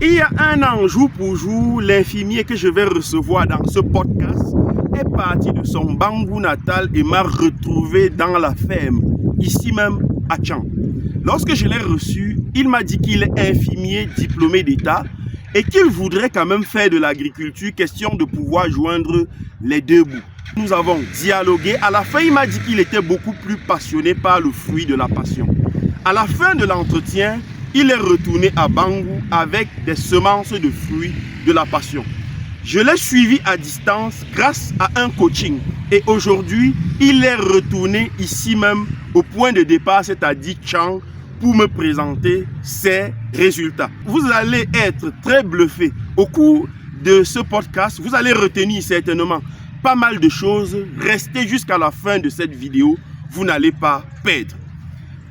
Il y a un an, jour pour jour, l'infirmier que je vais recevoir dans ce podcast est parti de son Bangou natal et m'a retrouvé dans la ferme, ici même à Tchang. Lorsque je l'ai reçu, il m'a dit qu'il est infirmier diplômé d'État et qu'il voudrait quand même faire de l'agriculture, question de pouvoir joindre les deux bouts. Nous avons dialogué. À la fin, il m'a dit qu'il était beaucoup plus passionné par le fruit de la passion. À la fin de l'entretien, il est retourné à Bangou avec des semences de fruits de la passion. Je l'ai suivi à distance grâce à un coaching. Et aujourd'hui, il est retourné ici même au point de départ, c'est-à-dire Tchang, pour me présenter ses résultats. Vous allez être très bluffé. Au cours de ce podcast, vous allez retenir certainement pas mal de choses. Restez jusqu'à la fin de cette vidéo, vous n'allez pas perdre.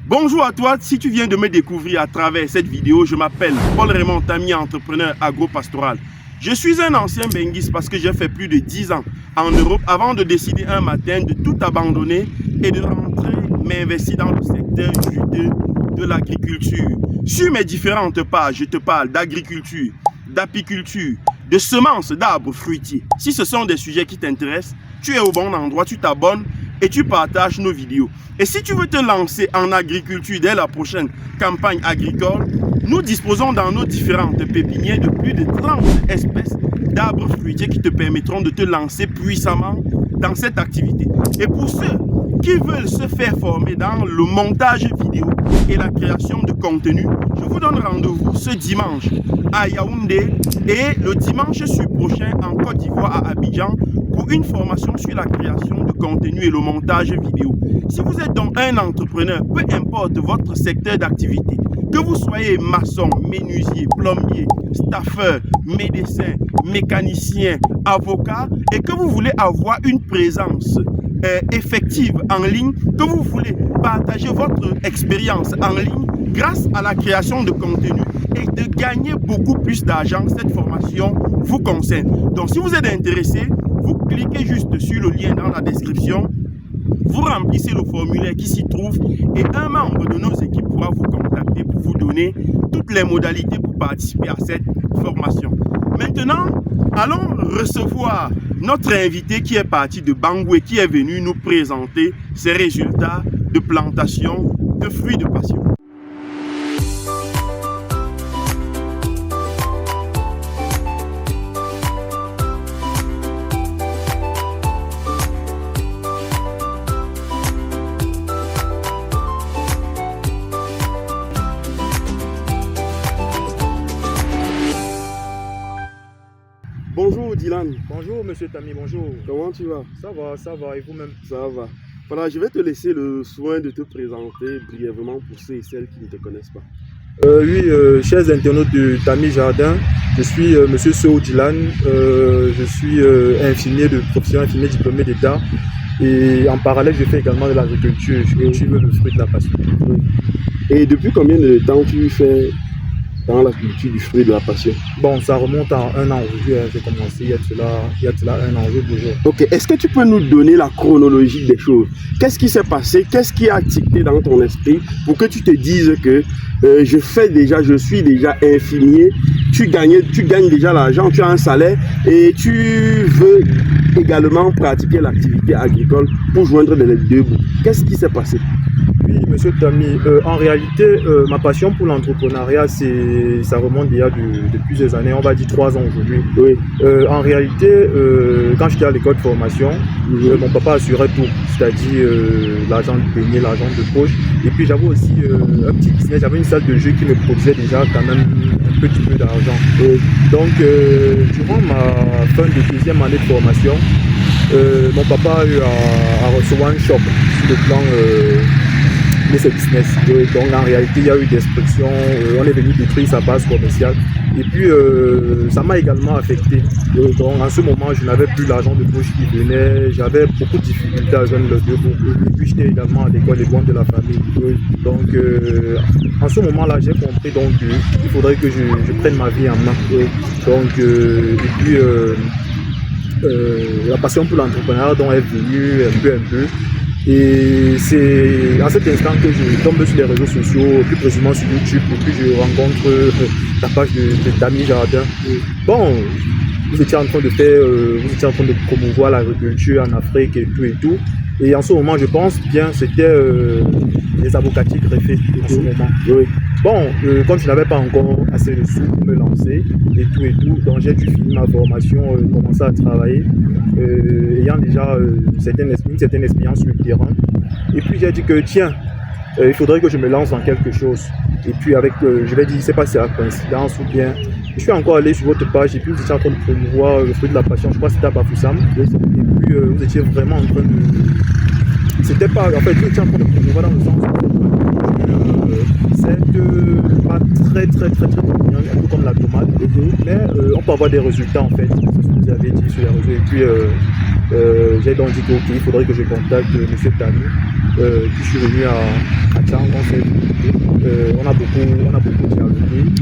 Bonjour à toi, si tu viens de me découvrir à travers cette vidéo, je m'appelle Paul Raymond Tami, entrepreneur agro-pastoral. Je suis un ancien benguiste parce que j'ai fait plus de 10 ans en Europe avant de décider un matin de tout abandonner et de rentrer m'investir dans le secteur juteux de l'agriculture. Sur mes différentes pages, je te parle d'agriculture, d'apiculture, de semences d'arbres fruitiers. Si ce sont des sujets qui t'intéressent, tu es au bon endroit, tu t'abonnes et tu partages nos vidéos. Et si tu veux te lancer en agriculture dès la prochaine campagne agricole, nous disposons dans nos différentes pépinières de plus de 30 espèces d'arbres fruitiers qui te permettront de te lancer puissamment dans cette activité. Et pour ceux qui veulent se faire former dans le montage vidéo et la création de contenu, je vous donne rendez-vous ce dimanche à Yaoundé et le dimanche prochain en Côte d'Ivoire à Abidjan pour une formation sur la création de contenu et le montage vidéo. Si vous êtes donc un entrepreneur, peu importe votre secteur d'activité, que vous soyez maçon, menuisier, plombier, staffeur, médecin, mécanicien, avocat et que vous voulez avoir une présence effective en ligne, que vous voulez partager votre expérience en ligne grâce à la création de contenu et de gagner beaucoup plus d'argent, cette formation vous concerne. Donc si vous êtes intéressé, vous cliquez juste sur le lien dans la description, vous remplissez le formulaire qui s'y trouve et un membre de nos équipes pourra vous contacter pour vous donner toutes les modalités pour participer à cette formation. Maintenant, allons recevoir notre invité qui est parti de Bangou et qui est venu nous présenter ses résultats de plantation de fruits de passion. Bonjour Dylan. Bonjour Monsieur Tami, bonjour. Comment tu vas? Ça va, et vous-même? Ça va. Voilà, je vais te laisser le soin de te présenter brièvement pour ceux et celles qui ne te connaissent pas. Chers internautes de Tami Jardin, je suis Monsieur Sow Dylan, je suis infirmier de profession, infirmier diplômé d'État et en parallèle je fais également de l'agriculture, je cultive le fruit de la passion. Et depuis combien de temps tu fais dans la culture du fruit de la passion? Bon, ça remonte à un an aujourd'hui, j'ai commencé il y a de cela un an jour pour jour. Ok, est-ce que tu peux nous donner la chronologie des choses? Qu'est-ce qui s'est passé? Qu'est-ce qui a tiqué dans ton esprit pour que tu te dises que je suis déjà infirmier, tu gagnes déjà l'argent, tu as un salaire et tu veux également pratiquer l'activité agricole pour joindre les deux bouts? Qu'est-ce qui s'est passé? Oui, Monsieur Tami, en réalité, ma passion pour l'entrepreneuriat, ça remonte déjà de plusieurs années, on va dire 3 ans aujourd'hui. Oui. En réalité, quand j'étais à l'école de formation, mon papa assurait tout, c'est-à-dire l'argent de panier, l'argent de poche. Et puis j'avais aussi un petit business, j'avais une salle de jeu qui me produisait déjà quand même un petit peu d'argent. Donc, durant ma fin de deuxième année de formation, mon papa a eu à recevoir un choc sur le plan de ce business. Donc en réalité, il y a eu des destructions, on est venu détruire sa base commerciale. Et puis ça m'a également affecté. Donc en ce moment, je n'avais plus l'argent de poche qui venait, j'avais beaucoup de difficultés à joindre le bureau. Et puis j'étais également à l'école et loin de la famille. Donc en ce moment-là, j'ai compris qu'il faudrait que je prenne ma vie en main. Donc et puis la passion pour l'entrepreneuriat dont est venue un peu. Et c'est à cet instant que je tombe sur les réseaux sociaux, plus précisément sur YouTube, et puis je rencontre la page de Dami Jardin. Bon, vous étiez en train de promouvoir l'agriculture en Afrique et tout. Et en ce moment, je pense bien c'était les avocatiques greffés en ce moment. Oui. Bon, comme je n'avais pas encore assez de sous pour me lancer et tout, donc j'ai dû finir ma formation, commencer à travailler, ayant déjà une certaine expérience sur le terrain. Et puis j'ai dit que tiens, il faudrait que je me lance dans quelque chose. Et puis avec, je l'ai dit, je ne sais pas si c'est la coïncidence ou bien. Je suis encore allé sur votre page et puis vous étiez en train de promouvoir le fruit de la passion, je crois que c'était à Bafoussam. Et puis vous étiez vraiment en train de... C'était pas... En fait, vous étiez en train de promouvoir dans le sens c'est pas très bien, un peu comme la tomate, mais on peut avoir des résultats en fait, c'est ce que vous avez dit sur les réseaux. Et puis j'ai donc dit que ok, il faudrait que je contacte M. Tami. Puis je suis venu à Tchang, on a beaucoup dialogué.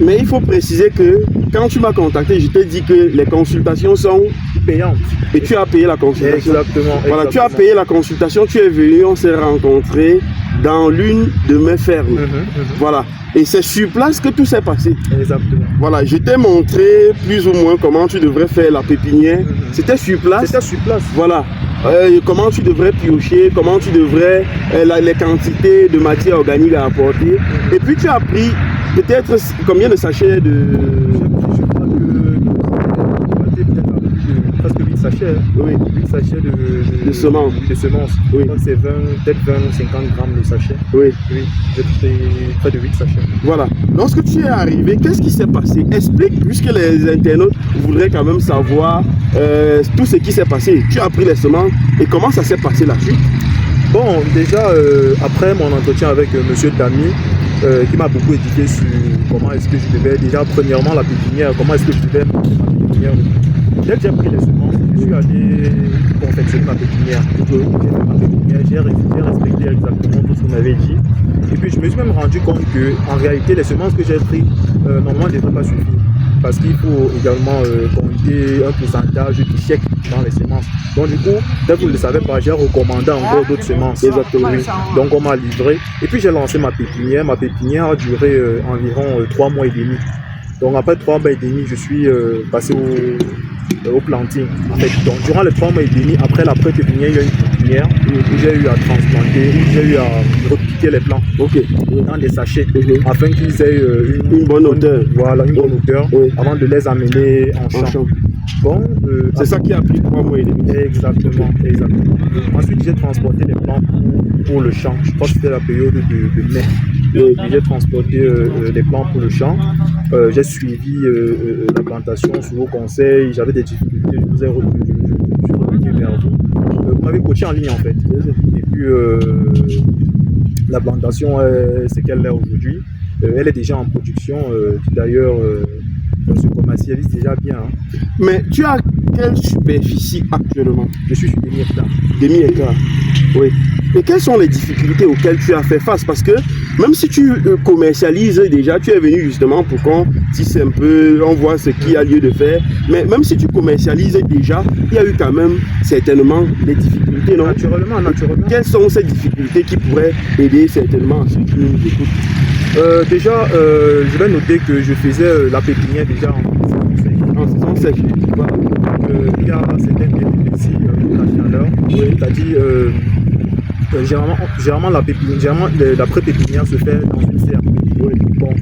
Mais il faut préciser que quand tu m'as contacté, je t'ai dit que les consultations sont payantes. Et tu as payé la consultation. Exactement. Voilà, tu as payé la consultation, tu es venu, on s'est rencontrés dans l'une de mes fermes. Voilà. Et c'est sur place que tout s'est passé. Exactement. Voilà, je t'ai montré plus ou moins comment tu devrais faire la pépinière. C'était sur place. C'était sur place. Voilà. Comment tu devrais piocher, comment tu devrais, les quantités de matière organique à apporter. Et puis tu as pris peut-être combien de sachets de... Je crois que presque 8 sachets. Oui. 8 sachets de semences. De semences. Oui. Je crois que c'est peut-être 20 ou 50 grammes de sachets. Oui. Oui, j'ai pris près de 8 sachets. Voilà. Lorsque tu es arrivé, qu'est-ce qui s'est passé? Explique, puisque les internautes voudraient quand même savoir tout ce qui s'est passé. Tu as pris les semences et comment ça s'est passé la suite? Bon, déjà, après mon entretien avec M. Tami, qui m'a beaucoup éduqué sur comment est-ce que je devais, déjà, premièrement, la pépinière, comment est-ce que je devais monter ma pépinière. Dès que j'ai pris les semences, je suis allé confectionner ma pépinière. J'ai respecté exactement tout ce qu'on m'avait dit. Et puis, je me suis même rendu compte qu'en réalité, les semences que j'ai prises, normalement, ne devraient pas suffire. Parce qu'il faut également compter un pourcentage du chèque dans les semences. Donc du coup, dès que vous ne le savez pas, j'ai recommandé encore d'autres semences. Exactement. Oui. Donc on m'a livré. Et puis j'ai lancé ma pépinière. Ma pépinière a duré environ 3 mois et demi. Donc après 3 mois et demi, je suis passé au planting. En fait. Donc durant les 3 mois et demi, après la pré-pépinière, il y a une pépinière où j'ai eu à transplanter, où j'ai eu à repiquer les plants dans des sachets afin qu'ils aient une bonne odeur. Voilà, une bonne odeur avant de les amener en champ. Bon, c'est ça qui a pris 3 mois et demi. Exactement. Ensuite, j'ai transporté les plants pour le champ. Je crois que c'était la période de mai. J'ai transporté les plants pour le champ. J'ai suivi la plantation sous vos conseils. J'avais des difficultés. Je suis revenu vers vous. Vous m'avez coaché en ligne en fait. Et puis la plantation, c'est qu'elle est aujourd'hui. Elle est déjà en production. D'ailleurs, se commercialise déjà bien. Hein. Mais tu as quelle superficie actuellement? Je suis sur demi-hectare. Demi-hectare. Oui. Et quelles sont les difficultés auxquelles tu as fait face? Parce que même si tu commercialises déjà, tu es venu justement pour qu'on tisse un peu, on voit ce qu'il y a lieu de faire. Mais même si tu commercialises déjà, il y a eu quand même certainement des difficultés, non? Naturellement. Quelles sont ces difficultés qui pourraient aider certainement ceux qui nous écoutent? Déjà, je vais noter que je faisais la pépinière déjà en saison sèche. Voilà. Il y a certaines péripéties pour la chaleur. C'est-à-dire, généralement la pré-pépinière se fait dans une serre. Bon,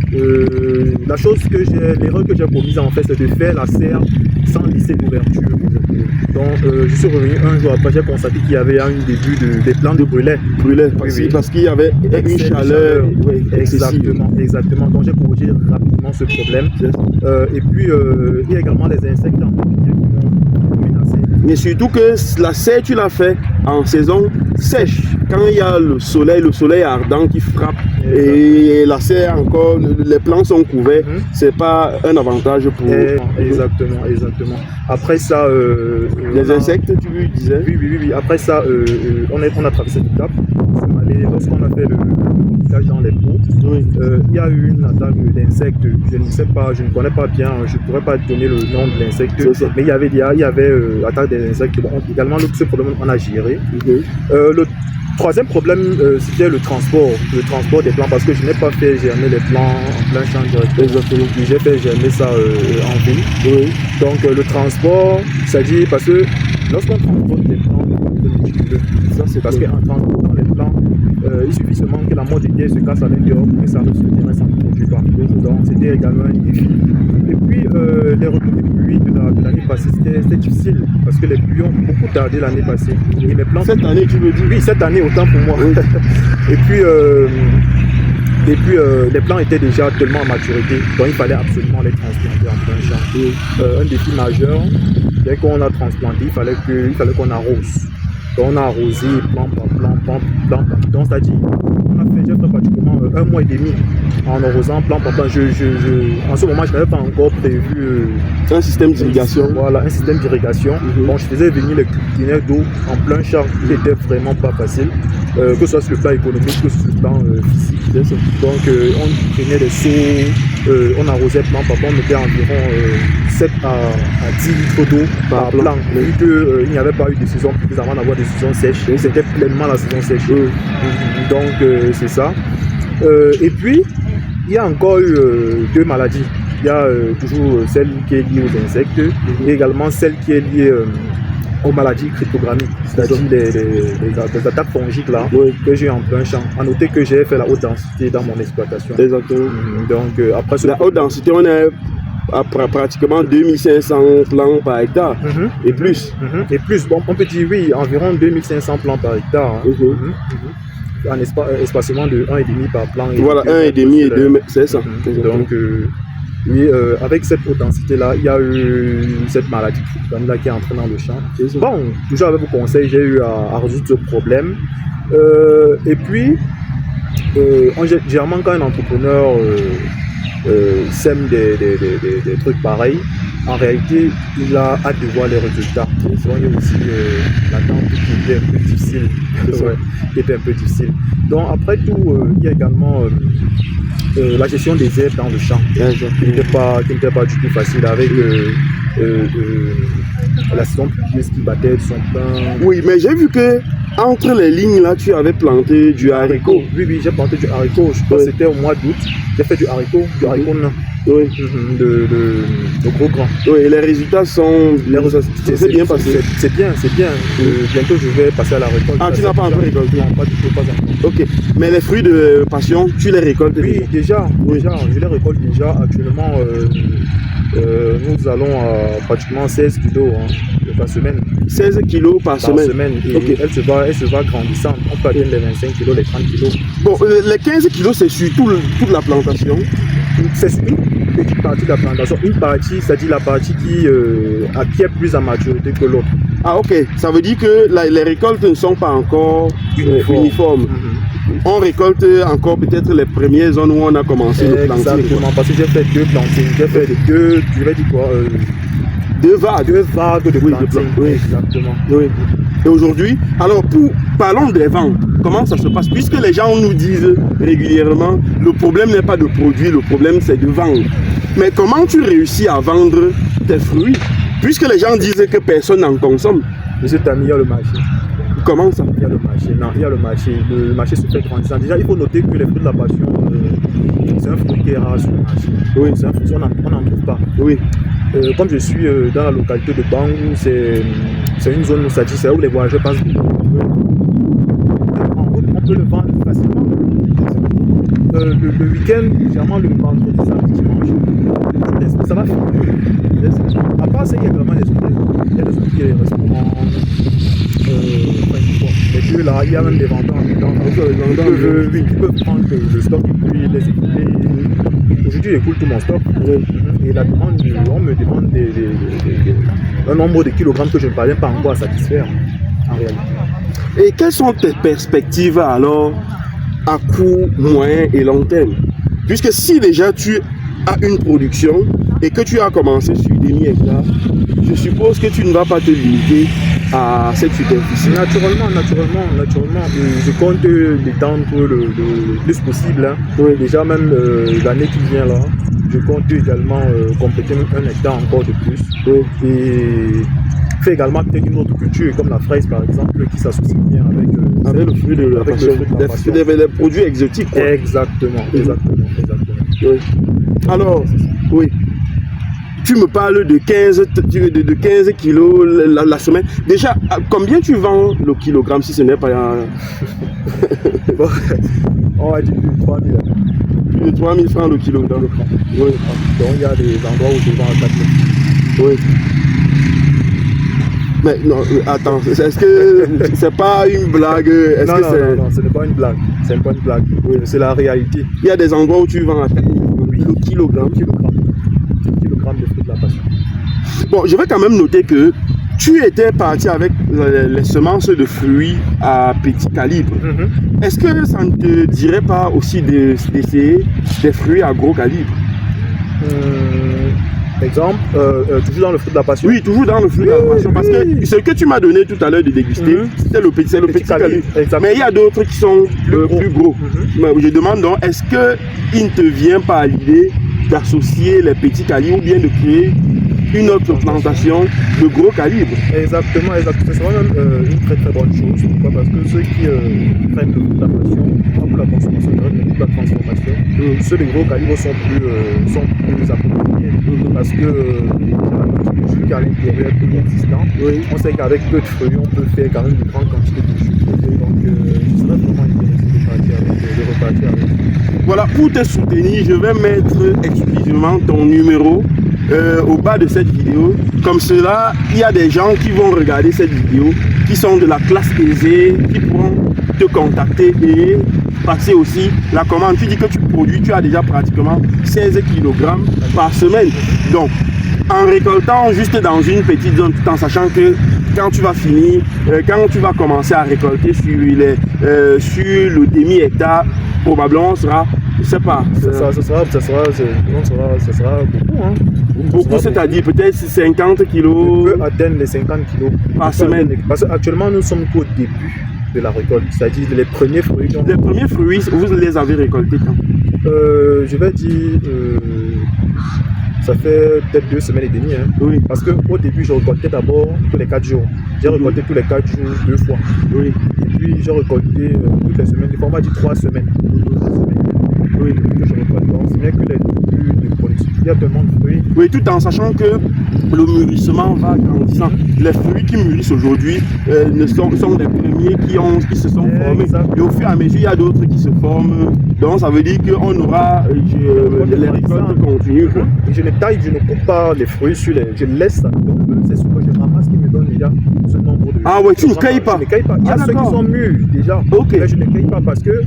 l'erreur que j'ai commise en fait, c'est de faire la serre sans laisser d'ouverture. Donc, je suis revenu un jour après, j'ai constaté qu'il y avait un début des plants de brûlait. Parce qu'il y avait une chaleur. Exactement. Donc, j'ai corrigé rapidement ce problème. Et puis, il y a également les insectes en pépinière qui vont menacer. Mais surtout que la serre, tu l'as fait en saison sèche. Quand il y a le soleil ardent qui frappe Et la serre encore, les plants sont couverts, c'est pas un avantage pour... Exactement. Après ça... les insectes, tu lui disais? Oui. Après ça, on a traversé l'étape. Lorsqu'on a fait le village dans les pots, il y a eu une attaque d'insectes. Je ne sais pas, je ne connais pas bien, je ne pourrais pas donner le nom de l'insecte, mais il y avait l'attaque des insectes. Bon, également, ce problème, on a géré. Le troisième problème, c'était le transport des plants, parce que je n'ai pas fait germer les plants en plein champ directement. J'ai fait germer ça en ville. Donc, le transport, c'est-à-dire parce que lorsqu'on transporte les plants, ça c'est parce qu'en transportant les plants, il suffit seulement que la motte de terre se casse à l'intérieur pour que ça reste sur le terrain sans produit pas. Donc c'était également un défi. Et puis les retours des pluies de l'année passée, c'était difficile parce que les pluies ont beaucoup tardé l'année passée. Et les plants, cette année, tu veux dire? Oui, cette année, autant pour moi. Et puis les plants étaient déjà tellement à maturité, donc il fallait absolument les transplanter en plein champ. Un défi majeur, dès qu'on a transplanté, il fallait qu'on arrose. Donc on a arrosé plan par plan. Donc c'est-à-dire, j'ai fait pratiquement 1 mois et demi en arrosant plan par plan. En ce moment, je n'avais pas encore prévu un système d'irrigation. Voilà, un système d'irrigation. Bon, je faisais venir les cultinaires d'eau en plein champ, qui n'était vraiment pas facile, que ce soit sur le plan économique, que sur le plan physique. Donc on prenait des seaux, on arrosait plan par plan, on mettait environ 7 à 10 litres d'eau par plan. Vu qu'il n'y avait pas eu de saison plus avant d'avoir des saisons sèches, c'était pleinement la saison sèche. Donc c'est ça. Et puis, il y a encore eu 2 maladies. Il y a toujours celle qui est liée aux insectes et également celle qui est liée aux maladies cryptogrammiques, c'est-à-dire les attaques fongiques là, que j'ai en plein champ. À noter que j'ai fait la haute densité dans mon exploitation. Exactement. Donc après la haute densité, on est à pratiquement 2500 plants par hectare et plus. Et plus, bon, on peut dire oui, environ 2500 plants par hectare. En espacement de 1,5 par plan. Voilà, 1,5 et 2 mètres, c'est ça. Donc, oui, avec cette haute densité-là, il y a eu cette maladie qui est entrée dans le champ. Bon, toujours avec vos conseils, j'ai eu à résoudre ce problème. Et puis, généralement, quand un entrepreneur sème des trucs pareils, en réalité, il a hâte de voir les résultats. Souvent, il y a aussi l'attente qui était un peu difficile. Qui était un peu difficile. Donc, après tout, il y a également la gestion des herbes dans le champ, qui n'était pas du tout facile avec la saison pluvieuse qui battait de son pain. Oui, mais j'ai vu que entre les lignes là, tu avais planté du haricot. Oui, j'ai planté du haricot. Je pense que c'était au mois d'août. J'ai fait du haricot nain. Oui. De gros grand. Oui, et les résultats sont. C'est bien passé. C'est bien. Bientôt, je vais passer à la récolte. Ah, tu n'as pas encore récolté? Non, pas du tout, pas encore. Ok. Mais les fruits de passion, tu les récoltes? Oui, déjà. Je les récolte déjà. Actuellement, nous allons à pratiquement 16 kilos par semaine. 16 kilos par semaine. Et elle se va grandissant. On peut atteindre les 25 kilos, les 30 kilos. Bon, les 15 kilos, c'est sur toute la plantation? C'est une petite partie de la plantation. Une partie, c'est-à-dire la partie qui est plus à maturité que l'autre. Ah, ok. Ça veut dire que les récoltes ne sont pas encore uniformes. On récolte encore peut-être les premières zones où on a commencé le planting. Exactement, parce que j'ai fait 2 plantings. J'ai fait 2, tu vas dire quoi 2 vagues. 2 vagues de planting. Oui, exactement. Oui. Et aujourd'hui, alors parlons des ventes. Comment ça se passe? Puisque les gens nous disent régulièrement, le problème n'est pas de produire, le problème c'est de vendre. Mais comment tu réussis à vendre tes fruits? Puisque les gens disent que personne n'en consomme. Monsieur Tami, il y a le marché. Comment ça? Il y a le marché. Non, il y a le marché. Le marché se fait grandissant. Déjà, il faut noter que les fruits de la passion, c'est un fruit qui est rare sur le marché. Oui. C'est un fruit qu'on n'en trouve pas. Oui. Comme je suis dans la localité de Bangou, c'est une zone où ça dit, c'est où les voyageurs passent. On peut le vendre facilement. Le week-end, généralement le vendredi, samedi, dimanche, ça va finir. À part ça, il y a vraiment des hôtels, il y a des hôtels, des restaurants. Les deux là, il y a même des vendeurs en dedans. Oui, qui peuvent prendre le stock et puis les écouler. Aujourd'hui, j'écoule tout mon stock. Et la demande, on me demande un nombre de kilogrammes que je ne parviens pas encore à satisfaire en réalité. Et quelles sont tes perspectives alors à court, moyen et long terme. Puisque si déjà tu as une production et que tu as commencé sur des demi-hectares, je suppose que tu ne vas pas te limiter à cette superficie. Naturellement, je compte l'étendre le plus possible. Hein. Oui. Déjà même l'année qui vient là, je compte également compléter 1 hectare encore de plus. Oui. Et faire également peut-être une autre culture comme la fraise par exemple qui s'associe bien avec le fruit de la passion, les produits exotiques. Quoi. Exactement. Oui. Alors, oui. Tu me parles de 15 kilos la semaine. Déjà, combien tu vends le kilogramme si ce n'est pas... On va dire plus de 3 000. Plus de 3 000 francs le kilo dans le camp. Oui. Donc il y a des endroits où je vends à 4 000. Oui. Mais non, attends, est-ce que c'est pas une blague? Non, ce n'est pas une blague. C'est pas une blague. Oui, c'est la réalité. Il y a des endroits où tu vends à 4 000 le kilogramme. De fruits de la passion. Bon, je vais quand même noter que tu étais parti avec les semences de fruits à petit calibre. Est-ce que ça ne te dirait pas aussi d'essayer des fruits à gros calibre? Exemple, toujours dans le fruit de la passion. Oui, toujours dans le fruit de la passion. Parce que ce que tu m'as donné tout à l'heure de déguster, c'était le petit calibre. Mais il y a d'autres qui sont plus gros. Mais je demande donc, est-ce qu'il ne te vient pas à l'idée d'associer les petits calibres ou bien de créer une autre plantation de gros calibre? Exactement. C'est vraiment une très très bonne chose. Pourquoi? Parce que ceux qui prennent le fruit de la passion, pour la consommation, la transformation, ceux de gros calibres sont plus appropriés. Parce que le jus qui est à l'intérieur est plus consistant. Oui. On sait qu'avec peu de fruits, on peut faire quand même de grandes quantités de jus. Donc, je serais vraiment intéressé de repartir avec. Voilà, pour te soutenir, je vais mettre exclusivement ton numéro au bas de cette vidéo. Comme cela, il y a des gens qui vont regarder cette vidéo, qui sont de la classe aisée, qui pourront te contacter et passer aussi la commande. Tu dis que tu produis, tu as déjà pratiquement 16 kg par semaine. Donc, en récoltant juste dans une petite zone, tout en sachant que quand tu vas finir, quand tu vas commencer à récolter sur le demi-hectare, probablement sera, je sais pas. Ça sera beaucoup. Hein. Beaucoup, c'est-à-dire peut-être 50 kilos. On peut atteindre les 50 kilos par semaine. Parce qu'actuellement, nous sommes qu'au début de la récolte, c'est-à-dire les premiers fruits. Les premiers fruits, vous les avez récoltés quand? Je vais dire, ça fait peut-être 2 semaines et demie. Hein. Oui. Parce qu'au début, je récoltais d'abord tous les 4 jours. J'ai récolté tous les 4 jours 2 fois. Oui. Et puis, j'ai récolté toutes les semaines. Il faut dire 3 semaines. Oui, je récolte. Donc, ce n'est que les débuts de production. Il y a tellement de fruits. Oui, tout en sachant que le mûrissement va grandissant. Les fruits qui mûrissent aujourd'hui sont les premiers qui se sont formés. Et au fur et à mesure, il y a d'autres qui se forment. Donc, ça veut dire qu'on aura les récoltes continues. Je ne coupe pas les fruits je laisse ça. C'est ce que je ramasse qui me donne déjà ce nombre de. Ah ouais, tu ne cueilles pas? Je ne cueille pas. Il y a ceux qui sont mûrs déjà. Okay. Mais je ne cueille pas parce que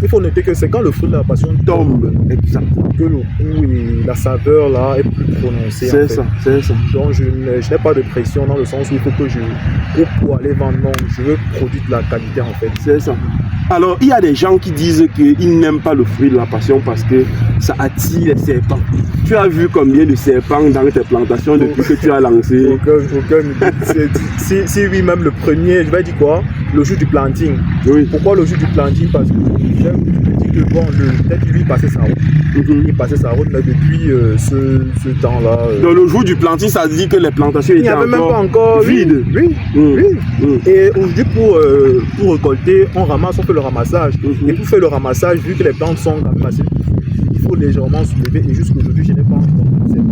il faut noter que c'est quand le fruit de la passion tombe que la saveur là est plus prononcée. C'est ça. Donc je n'ai pas de pression dans le sens où il faut que je coupe pour aller vendre. Non, je veux produire de la qualité en fait. C'est ça. Alors, il y a des gens qui disent qu'ils n'aiment pas le fruit de la passion parce que ça attire les serpents. Tu as vu combien de serpents dans tes plantations depuis que tu as lancé? Aucun. Si oui, même le premier, je vais dire quoi? Le jour du planting. Oui. Pourquoi le jour du planting? Parce que je me dis que bon, peut-être lui passait sa route. Il passait sa route, mais depuis ce temps-là. Donc le jour du planting, ça dit que les plantations étaient encore vides. Oui. Et aujourd'hui, pour récolter, on fait le ramassage. Et pour faire le ramassage, vu que les plantes sont quand même assez il faut légèrement soulever. Et jusqu'aujourd'hui, je n'ai pas encore dans la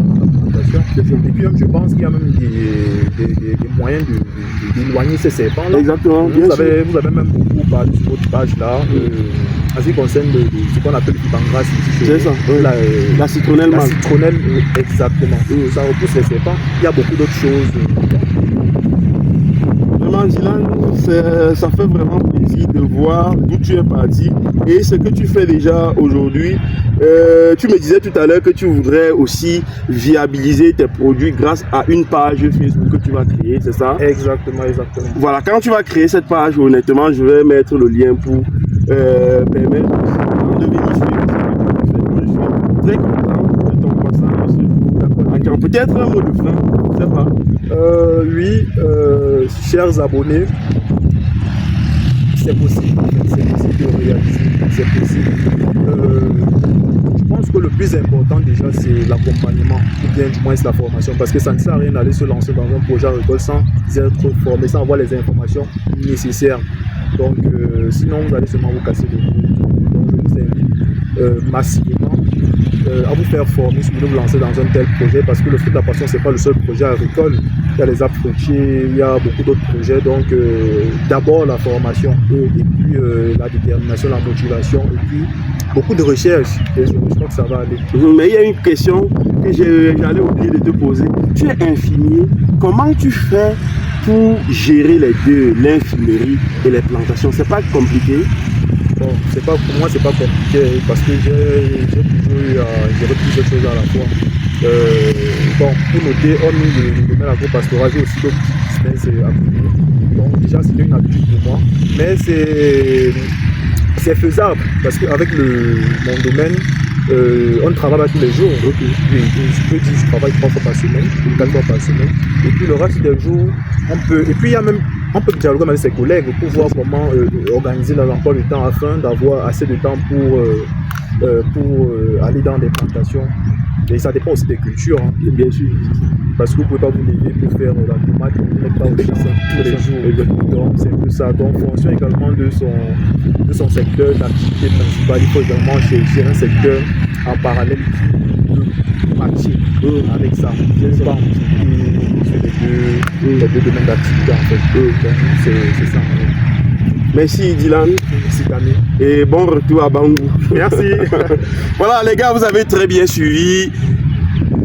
plantation. Et puis, je pense qu'il y a même des moyens d'éloigner ces serpents-là. Exactement. Vous avez même beaucoup parlé sur votre page là. En ce qui concerne ce qu'on appelle le pangras. C'est ça. La citronnelle. La citronnelle, exactement. Ça repousse les serpents. Il y a beaucoup d'autres choses. Vraiment, Dylan, ça fait vraiment plaisir de voir d'où tu es parti et ce que tu fais déjà aujourd'hui. Tu me disais tout à l'heure que tu voudrais aussi viabiliser tes produits grâce à une page Facebook que tu vas créer, c'est ça? Exactement. Voilà, quand tu vas créer cette page, honnêtement, je vais mettre le lien pour permettre de venir suivre. Je suis très content de ton passage. Peut-être un mot de fin, je ne sais pas. Oui, chers abonnés, c'est possible de réaliser, c'est possible. Je pense que le plus important déjà c'est l'accompagnement, ou bien du moins la formation, parce que ça ne sert à rien d'aller se lancer dans un projet agricole sans être formé, sans avoir les informations nécessaires. Donc sinon vous allez seulement vous casser le cou. Donc je vous invite massivement à vous faire former si vous voulez vous lancer dans un tel projet, parce que le fruit de la passion c'est pas le seul projet agricole. Il y a les arbres fruitiers, il y a beaucoup d'autres projets. Donc d'abord la formation et puis la détermination, la motivation et puis beaucoup de recherche. Et je crois que ça va aller. Mais il y a une question que j'allais oublier de te poser. Tu es infirmier. Comment tu fais pour gérer les deux, l'infirmerie et les plantations? C'est pas compliqué? Bon, pour moi c'est pas compliqué parce que j'ai toujours eu à gérer plusieurs choses à la fois. Bon, pour noter, hormis le domaine agro-pastoral, j'ai aussi d'autres business à côté. Donc déjà c'était une habitude pour moi, mais c'est faisable parce qu'avec mon domaine, on ne travaille pas tous les jours. Donc, je peux dire que je travaille 3 fois par semaine, 4 fois par semaine. Et puis le reste des jours, on peut dialoguer avec ses collègues pour voir comment organiser l'emploi du temps afin d'avoir assez de temps pour aller dans des plantations. Et ça dépend aussi des cultures, hein, bien sûr. Parce que vous ne pouvez pas vous lever pour faire la tomate, vous n'êtes pas aussi ça tous les jours. Donc c'est un peu ça. Donc en fonction également de son secteur d'activité principale, il faut également chercher un secteur en parallèle qui matche avec ça. Je ne sais pas sur les deux domaines d'activité en fait. Donc c'est ça. Merci Dylan. Merci Camille. Et bon retour à Bangou. Merci. Voilà les gars, vous avez très bien suivi.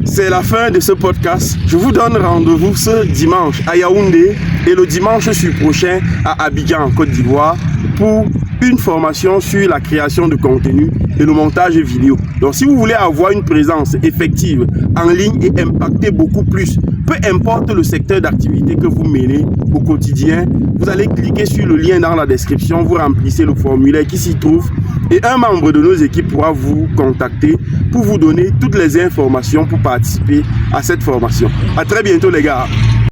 C'est la fin de ce podcast. Je vous donne rendez-vous ce dimanche à Yaoundé et le dimanche prochain à Abidjan, en Côte d'Ivoire, pour une formation sur la création de contenu et le montage vidéo. Donc si vous voulez avoir une présence effective en ligne et impacter beaucoup plus, peu importe le secteur d'activité que vous menez au quotidien, vous allez cliquer sur le lien dans la description, vous remplissez le formulaire qui s'y trouve et un membre de nos équipes pourra vous contacter pour vous donner toutes les informations pour participer à cette formation. À très bientôt les gars.